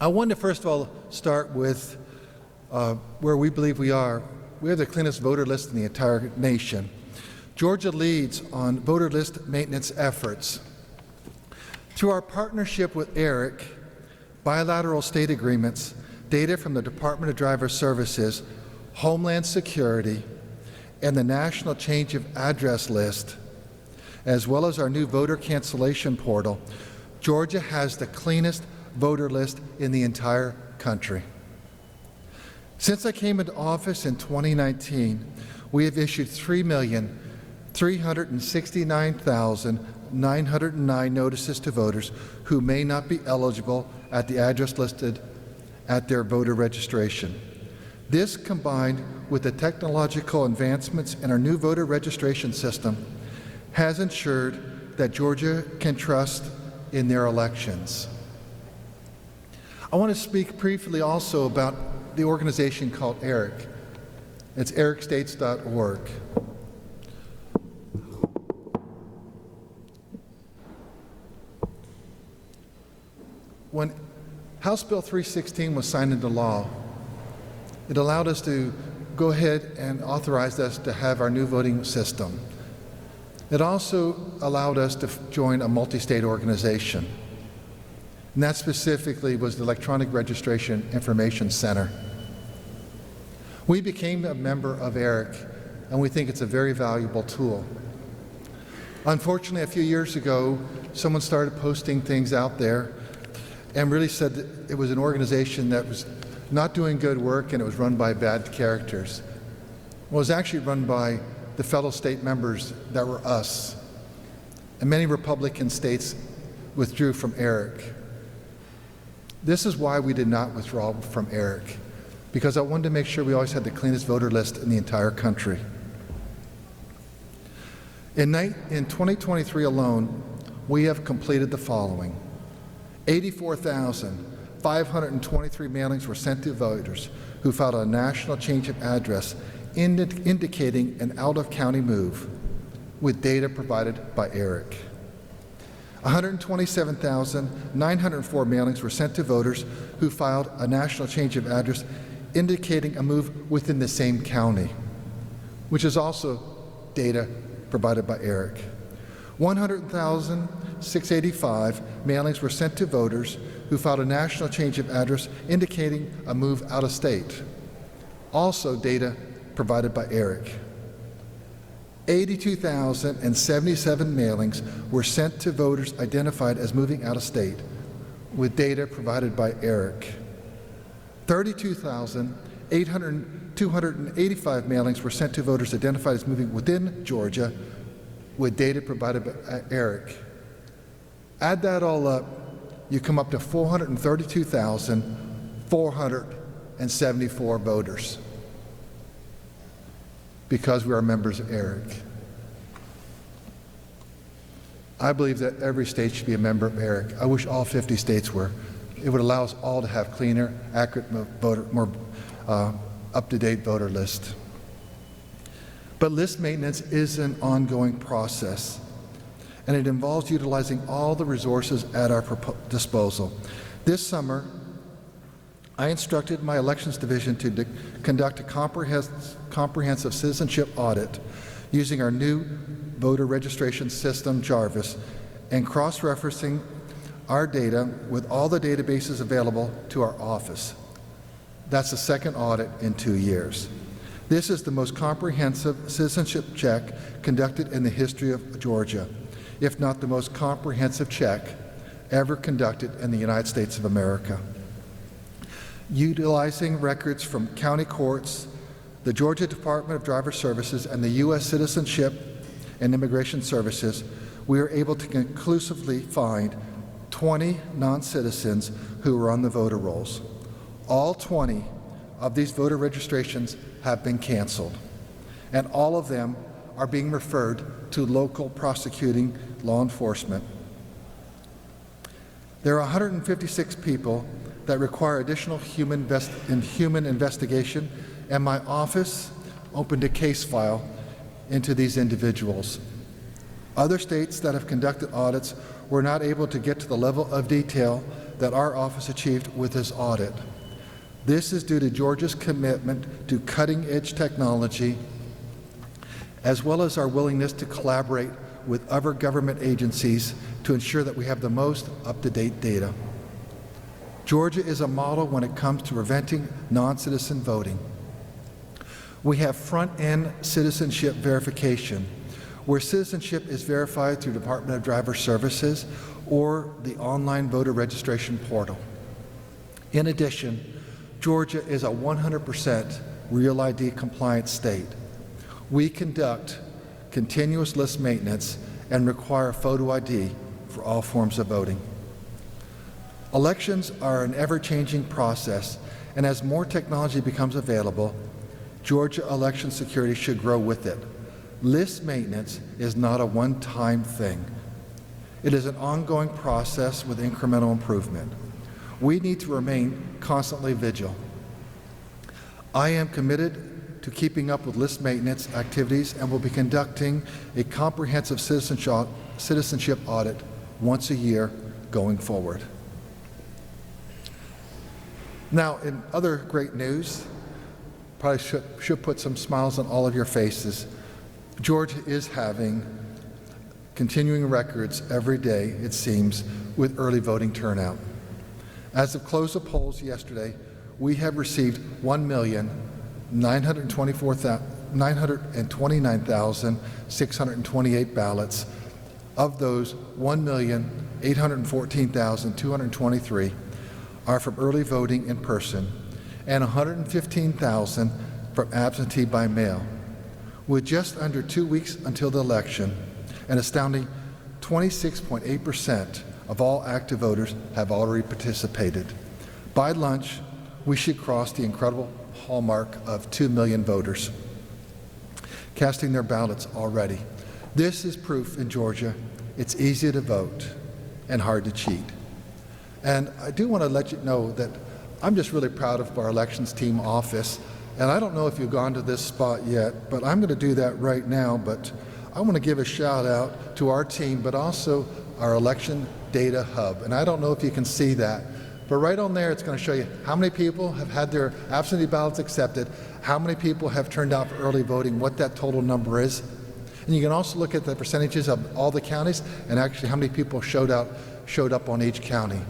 I want to first of all start with where we believe we are. We have the cleanest voter list in the entire nation. Georgia leads on voter list maintenance efforts. Through our partnership with ERIC, bilateral state agreements, data from the Department of Driver Services, Homeland Security, and the National Change of Address List, as well as our new voter cancellation portal, Georgia has the cleanest voter list in the entire country. Since I came into office in 2019, we have issued 3,369,909 notices to voters who may not be eligible at the address listed at their voter registration. This, combined with the technological advancements in our new voter registration system, has ensured that Georgia can trust in their elections. I want to speak briefly also about the organization called ERIC. It's ericstates.org. When House Bill 316 was signed into law, it allowed us to go ahead and authorized us to have our new voting system. It also allowed us to join a multi-state organization, and that specifically was the Electronic Registration Information Center. We became a member of ERIC, and we think it's a very valuable tool. Unfortunately, a few years ago, someone started posting things out there and really said that it was an organization that was not doing good work and it was run by bad characters. Well, it was actually run by the fellow state members that were us. And many Republican states withdrew from ERIC. This is why we did not withdraw from ERIC, because I wanted to make sure we always had the cleanest voter list in the entire country. In 2023 alone, we have completed the following. 84,523 mailings were sent to voters who filed a national change of address indicating an out-of-county move with data provided by ERIC. 127,904 mailings were sent to voters who filed a national change of address indicating a move within the same county, which is also data provided by ERIC. 100,685 mailings were sent to voters who filed a national change of address indicating a move out of state, also data provided by ERIC. 82,077 mailings were sent to voters identified as moving out of state, with data provided by ERIC. 32,285 mailings were sent to voters identified as moving within Georgia, with data provided by ERIC. Add that all up, you come up to 432,474 voters, because we are members of ERIC. I believe that every state should be a member of ERIC. I wish all 50 states were. It would allow us all to have cleaner, accurate, more up-to-date voter list. But list maintenance is an ongoing process, and it involves utilizing all the resources at our disposal. This summer, I instructed my elections division to conduct a comprehensive citizenship audit using our new voter registration system, Jarvis, and cross-referencing our data with all the databases available to our office. That's the second audit in 2 years. This is the most comprehensive citizenship check conducted in the history of Georgia, if not the most comprehensive check ever conducted in the United States of America. Utilizing records from county courts, the Georgia Department of Driver Services, and the U.S. Citizenship and Immigration Services, we were able to conclusively find 20 non-citizens who were on the voter rolls. All 20 of these voter registrations have been canceled, and all of them are being referred to local prosecuting law enforcement. There are 156 people that require additional human investigation, and my office opened a case file into these individuals. Other states that have conducted audits were not able to get to the level of detail that our office achieved with this audit. This is due to Georgia's commitment to cutting-edge technology, as well as our willingness to collaborate with other government agencies to ensure that we have the most up-to-date data. Georgia is a model when it comes to preventing non-citizen voting. We have front-end citizenship verification, where citizenship is verified through Department of Driver Services or the online voter registration portal. In addition, Georgia is a 100% Real ID compliant state. We conduct continuous list maintenance and require photo ID for all forms of voting. Elections are an ever-changing process, and as more technology becomes available, Georgia election security should grow with it. List maintenance is not a one-time thing. It is an ongoing process with incremental improvement. We need to remain constantly vigilant. I am committed to keeping up with list maintenance activities and will be conducting a comprehensive citizenship audit once a year going forward. Now, in other great news, probably should put some smiles on all of your faces. Georgia is having continuing records every day, it seems, with early voting turnout. As of close of polls yesterday, we have received 1,929,628 ballots. Of those, 1,814,223 are from early voting in person, and 115,000 from absentee by mail. With just under 2 weeks until the election, an astounding 26.8% of all active voters have already participated. By lunch, we should cross the incredible hallmark of 2 million voters casting their ballots already. This is proof in Georgia it's easy to vote and hard to cheat. And I do want to let you know that I'm just really proud of our elections team office. And I don't know if you've gone to this spot yet, but I'm going to do that right now. But I want to give a shout out to our team, but also our election data hub. And I don't know if you can see that, but right on there it's going to show you how many people have had their absentee ballots accepted, how many people have turned out for early voting, what that total number is. And you can also look at the percentages of all the counties and actually how many people showed up on each county.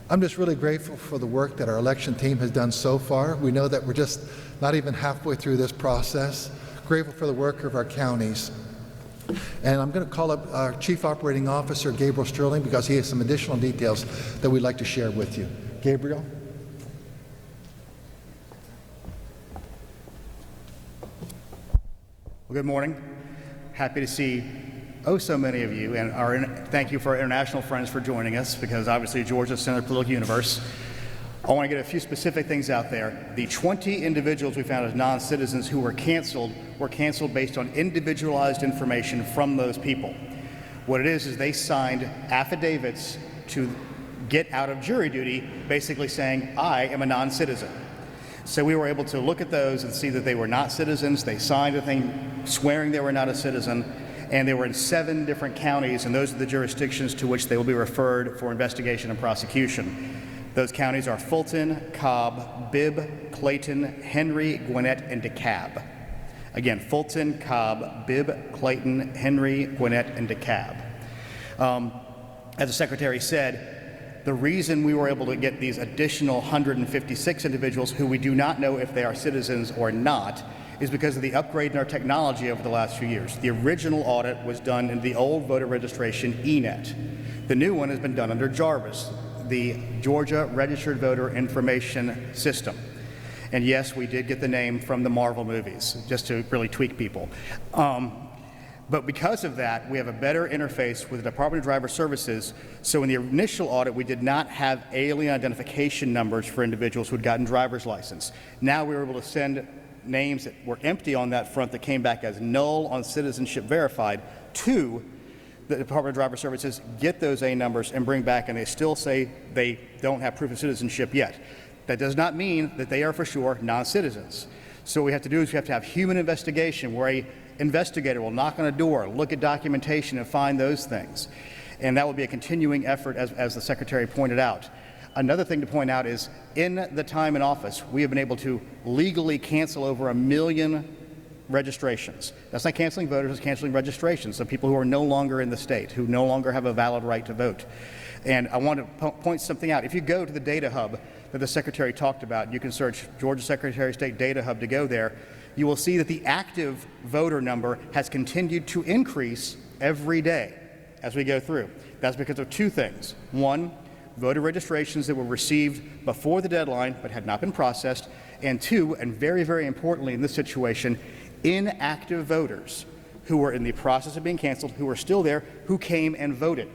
I'm just really grateful for the work that our election team has done so far. We know that we're just not even halfway through this process. Grateful for the work of our counties. And I'm going to call up our Chief Operating Officer, Gabriel Sterling, because he has some additional details that we'd like to share with you. Gabriel? Well, good morning. Happy to see so many of you, and thank you for our international friends for joining us, because obviously Georgia's center of the political universe. I want to get a few specific things out there. The 20 individuals we found as non-citizens who were canceled based on individualized information from those people. What it is they signed affidavits to get out of jury duty, basically saying, I am a non-citizen. So we were able to look at those and see that they were not citizens. They signed a thing swearing they were not a citizen, and they were in 7 different counties, and those are the jurisdictions to which they will be referred for investigation and prosecution. Those counties are Fulton, Cobb, Bibb, Clayton, Henry, Gwinnett, and DeKalb. Again, Fulton, Cobb, Bibb, Clayton, Henry, Gwinnett, and DeKalb. As the Secretary said, the reason we were able to get these additional 156 individuals who we do not know if they are citizens or not is because of the upgrade in our technology over the last few years. The original audit was done in the old voter registration ENET. The new one has been done under JARVIS, the Georgia Registered Voter Information System. And yes, we did get the name from the Marvel movies, just to really tweak people. But because of that, we have a better interface with the Department of Driver Services. So in the initial audit, we did not have alien identification numbers for individuals who had gotten driver's license. Now we were able to send names that were empty on that front that came back as null on citizenship verified to the Department of Driver Services, get those A numbers and bring back, and they still say they don't have proof of citizenship yet. That does not mean that they are for sure non-citizens. So what we have to do is we have to have human investigation where an investigator will knock on a door, look at documentation and find those things. And that will be a continuing effort, as the Secretary pointed out. Another thing to point out is in the time in office, we have been able to legally cancel over 1 million registrations. That's not canceling voters, it's canceling registrations. So people who are no longer in the state, who no longer have a valid right to vote. And I want to point something out. If you go to the data hub that the Secretary talked about, you can search Georgia Secretary of State Data Hub to go there, you will see that the active voter number has continued to increase every day as we go through. That's because of two things. One, voter registrations that were received before the deadline but had not been processed. And two, and very, very importantly in this situation, inactive voters who were in the process of being canceled, who were still there, who came and voted.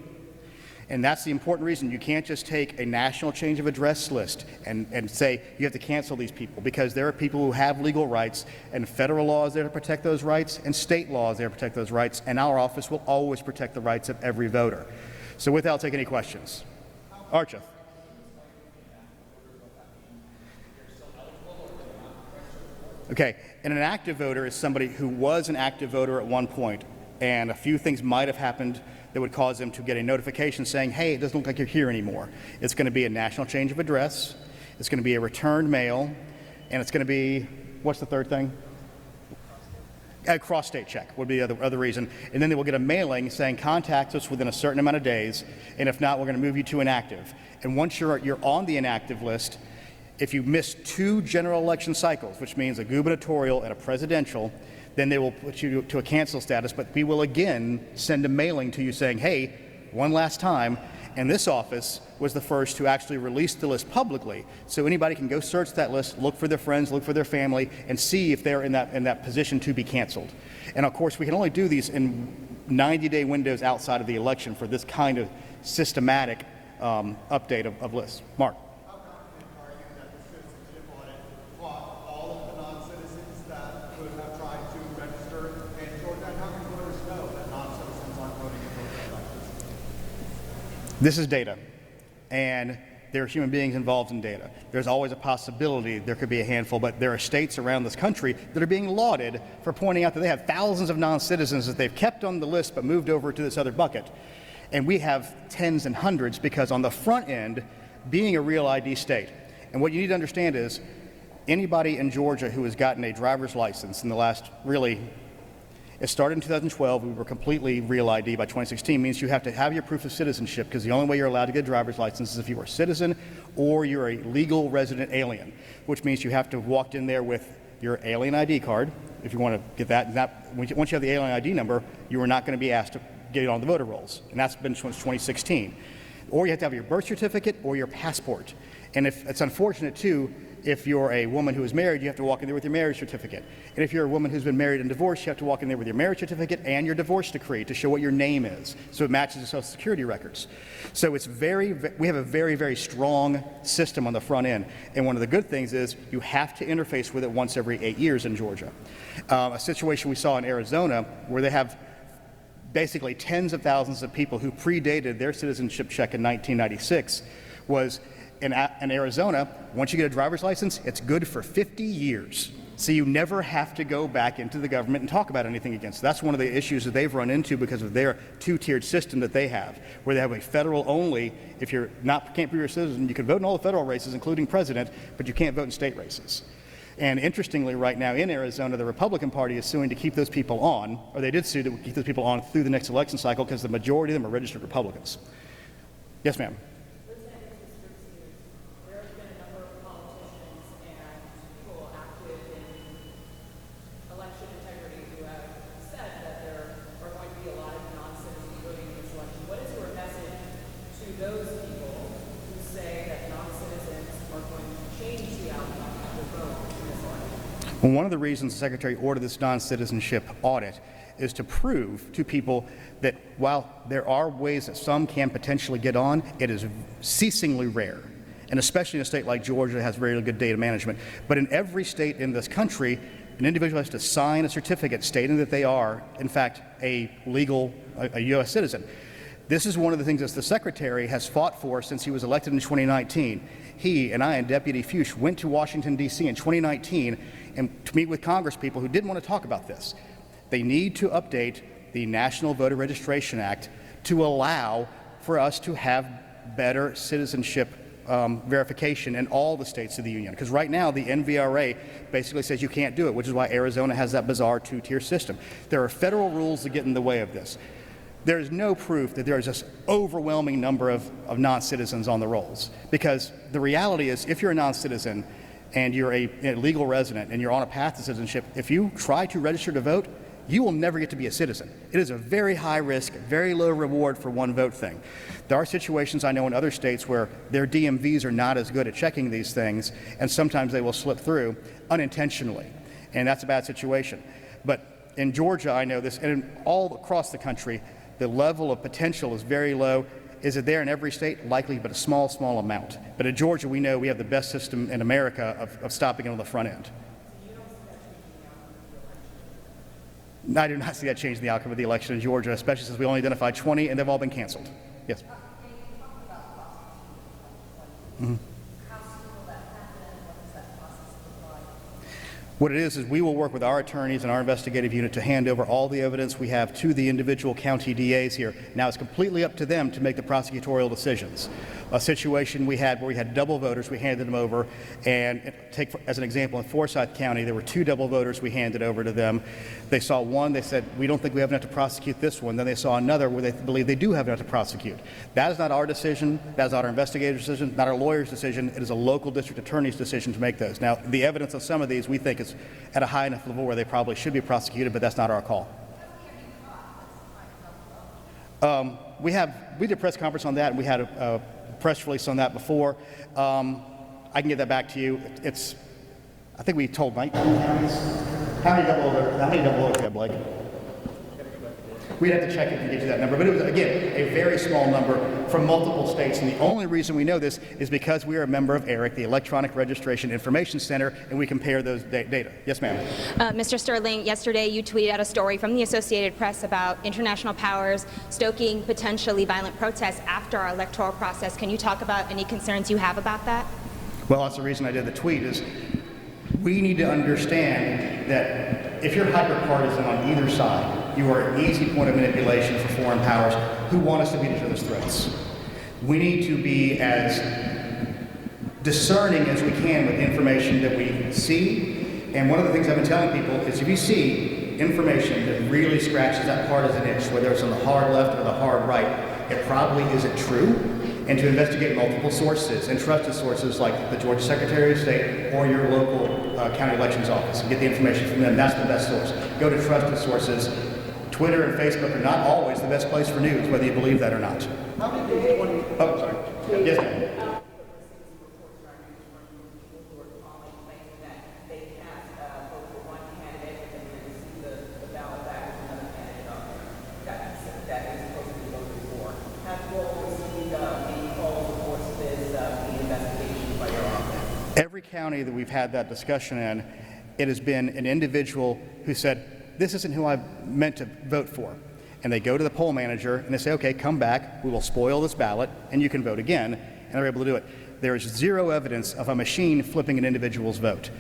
And that's the important reason. You can't just take a national change of address list and say you have to cancel these people, because there are people who have legal rights, and federal law is there to protect those rights, and state law is there to protect those rights, and our office will always protect the rights of every voter. So with that, I'll take any questions. Archith. Okay, and an active voter is somebody who was an active voter at one point, and a few things might have happened that would cause them to get a notification saying, hey, it doesn't look like you're here anymore. It's going to be a national change of address, it's going to be a returned mail, and it's going to be, what's the third thing? A cross-state check would be the other reason. And then they will get a mailing saying, contact us within a certain amount of days, and if not, we're going to move you to inactive. And once you're on the inactive list, if you miss 2 general election cycles, which means a gubernatorial and a presidential, then they will put you to a cancel status, but we will again send a mailing to you saying, hey, one last time. And this office was the first to actually release the list publicly. So anybody can go search that list, look for their friends, look for their family, and see if they're in that position to be canceled. And of course, we can only do these in 90-day windows outside of the election for this kind of systematic update of lists. Mark. How confident are you that the citizenship audit caught all of the non-citizens that would have tried to register in Georgia? And how can voters know that non-citizens aren't voting in Georgia elections? This is data, and there are human beings involved in data. There's always a possibility there could be a handful, but there are states around this country that are being lauded for pointing out that they have thousands of non-citizens that they've kept on the list but moved over to this other bucket. And we have tens and hundreds because on the front end, being a real ID state. And what you need to understand is anybody in Georgia who has gotten a driver's license in the last it started in 2012, we were completely real ID by 2016, means you have to have your proof of citizenship, because the only way you're allowed to get a driver's license is if you are a citizen or you're a legal resident alien, which means you have to have walked in there with your alien ID card, if you want to get that. Once you have the alien ID number, you are not going to be asked to get it on the voter rolls, and that's been since 2016. Or you have to have your birth certificate or your passport. And if it's unfortunate too, if you're a woman who is married, you have to walk in there with your marriage certificate. And if you're a woman who's been married and divorced, you have to walk in there with your marriage certificate and your divorce decree to show what your name is, so it matches the Social Security records. So it's we have a very, very strong system on the front end. And one of the good things is you have to interface with it once every 8 years in Georgia. A situation we saw in Arizona where they have basically tens of thousands of people who predated their citizenship check in 1996 was in Arizona, once you get a driver's license, it's good for 50 years. So you never have to go back into the government and talk about anything against it. That's one of the issues that they've run into because of their two-tiered system that they have, where they have a federal only. If you're can't be a citizen, you can vote in all the federal races, including president, but you can't vote in state races. And interestingly, right now in Arizona, the Republican Party is suing to keep those people on, or they did sue to keep those people on through the next election cycle because the majority of them are registered Republicans. Yes, ma'am. Those people who say that non-citizens are going to change the outcome of the vote in this election? Well, one of the reasons the Secretary ordered this non-citizenship audit is to prove to people that while there are ways that some can potentially get on, it is ceasingly rare. And especially in a state like Georgia that has very good data management. But in every state in this country, an individual has to sign a certificate stating that they are, in fact, a U.S. citizen. This is one of the things that the Secretary has fought for since he was elected in 2019. He and I and Deputy Fuchs went to Washington, D.C. in 2019 and to meet with Congress people who didn't want to talk about this. They need to update the National Voter Registration Act to allow for us to have better citizenship verification in all the states of the union. Because right now, the NVRA basically says you can't do it, which is why Arizona has that bizarre two-tier system. There are federal rules that get in the way of this. There is no proof that there is this overwhelming number of non-citizens on the rolls. Because the reality is, if you're a non-citizen and you're a legal resident and you're on a path to citizenship, if you try to register to vote, you will never get to be a citizen. It is a very high risk, very low reward for one vote thing. There are situations I know in other states where their DMVs are not as good at checking these things, and sometimes they will slip through unintentionally, and that's a bad situation. But in Georgia, I know this, and all across the country, the level of potential is very low. Is it there in every state? Likely, but a small, small amount. But in Georgia, we know we have the best system in America of stopping it on the front end. I do not see that changing the outcome of the election in Georgia, especially since we only identified 20 and they've all been canceled. Yes. Mm-hmm. What it is we will work with our attorneys and our investigative unit to hand over all the evidence we have to the individual county DAs here. Now it's completely up to them to make the prosecutorial decisions. A situation we had where we had double voters, we handed them over, and take as an example, in Forsyth County, there were 2 double voters we handed over to them. They saw one, they said, we don't think we have enough to prosecute this one. Then they saw another where they believe they do have enough to prosecute. That is not our decision, that is not our investigator's decision, not our lawyer's decision. It is a local district attorney's decision to make those. Now, the evidence of some of these we think is at a high enough level where they probably should be prosecuted, but that's not our call. We did a press conference on that, and we had a press release on that before. I can get that back to you. I think we told Mike. How many double voters we have, Blake? We'd have to check it and get you that number. But it was, again, a very small number from multiple states. And the only reason we know this is because we are a member of ERIC, the Electronic Registration Information Center, and we compare those data. Yes, ma'am. Mr. Sterling, yesterday you tweeted out a story from the Associated Press about international powers stoking potentially violent protests after our electoral process. Can you talk about any concerns you have about that? Well, that's the reason I did the tweet is we need to understand that if you're hyper-partisan on either side, you are an easy point of manipulation for foreign powers who want us to meet each other's threats. We need to be as discerning as we can with the information that we see. And one of the things I've been telling people is if you see information that really scratches that partisan itch, whether it's on the hard left or the hard right, it probably isn't true. And to investigate multiple sources and trusted sources like the Georgia Secretary of State or your local county elections office and get the information from them. That's the best source. Go to trusted sources. Twitter and Facebook are not always the best place for news, whether you believe that or not. Oh, sorry. Yes, ma'am. Every county that we've had that discussion in, it has been an individual who said, this isn't who I meant to vote for. And they go to the poll manager and they say, okay, come back, we will spoil this ballot and you can vote again, and they're able to do it. There is zero evidence of a machine flipping an individual's vote.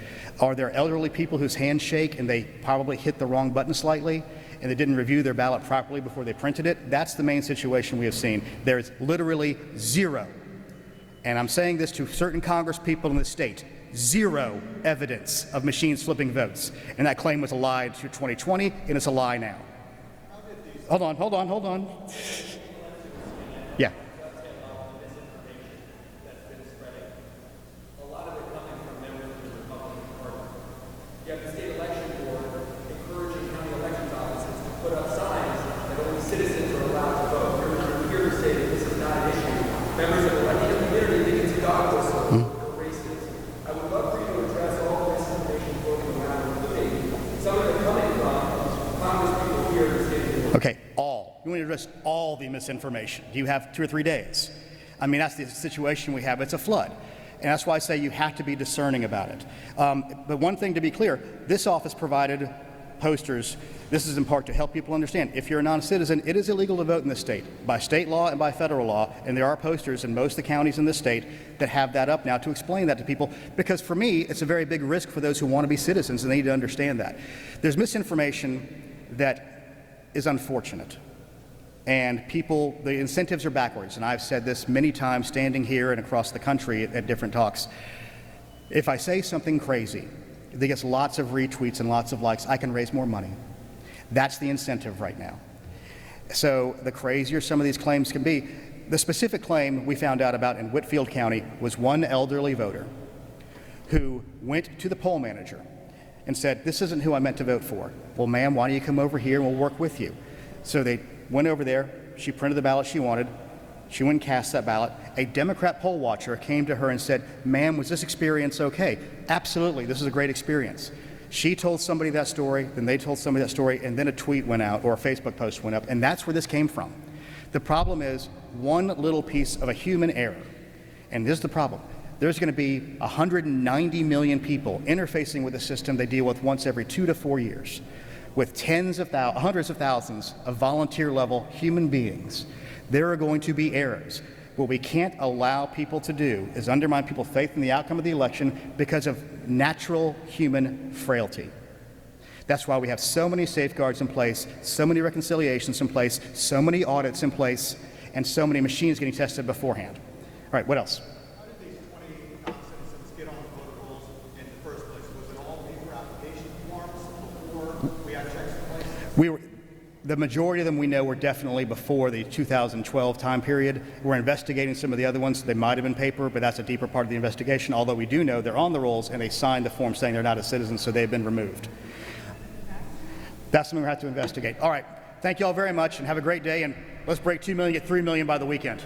Are there elderly people whose hands shake and they probably hit the wrong button slightly and they didn't review their ballot properly before they printed it? That's the main situation we have seen. There is literally zero. And I'm saying this to certain Congress people in the state, zero evidence of machines flipping votes. And that claim was a lie to 2020, and it's a lie now. Hold on. Yeah. You have the state election board encouraging county elections offices to put up signs that only citizens are allowed to vote. You're here to say that this is not an issue. Members of the elected community think it's a dog whistle or racist. I would love for you to address all the misinformation floating around, including some of it coming from Congress people here in the state of New York. Okay, all. You want to address all the misinformation. You have 2 or 3 days. I mean, that's the situation we have. It's a flood. And that's why I say you have to be discerning about it. But one thing to be clear, this office provided posters. This is in part to help people understand. If you're a non-citizen, it is illegal to vote in this state by state law and by federal law. And there are posters in most of the counties in this state that have that up now to explain that to people. Because for me, it's a very big risk for those who want to be citizens, and they need to understand that. There's misinformation that is unfortunate. And people, the incentives are backwards. And I've said this many times standing here and across the country at different talks. If I say something crazy that gets lots of retweets and lots of likes, I can raise more money. That's the incentive right now. So the crazier some of these claims can be, the specific claim we found out about in Whitfield County was one elderly voter who went to the poll manager and said, "This isn't who I meant to vote for." "Well, ma'am, why don't you come over here and we'll work with you?" So they went over there. She printed the ballot she wanted. She went and cast that ballot. A Democrat poll watcher came to her and said, "Ma'am, was this experience okay?" "Absolutely, this is a great experience." She told somebody that story, then they told somebody that story, and then a tweet went out or a Facebook post went up, and that's where this came from. The problem is one little piece of a human error, and this is the problem. There's going to be 190 million people interfacing with the system they deal with once every 2 to 4 years, with hundreds of thousands of volunteer-level human beings. There are going to be errors. What we can't allow people to do is undermine people's faith in the outcome of the election because of natural human frailty. That's why we have so many safeguards in place, so many reconciliations in place, so many audits in place, and so many machines getting tested beforehand. All right, what else? How did these 28 non-citizens get on the voter rolls in the first place? Was it all paper application forms before we had checks in place? The majority of them we know were definitely before the 2012 time period. We're investigating some of the other ones. They might have been paper, but that's a deeper part of the investigation, although we do know they're on the rolls and they signed the form saying they're not a citizen, so they've been removed. That's something we have to investigate. All right. Thank you all very much and have a great day, and let's break 2 million, get 3 million by the weekend.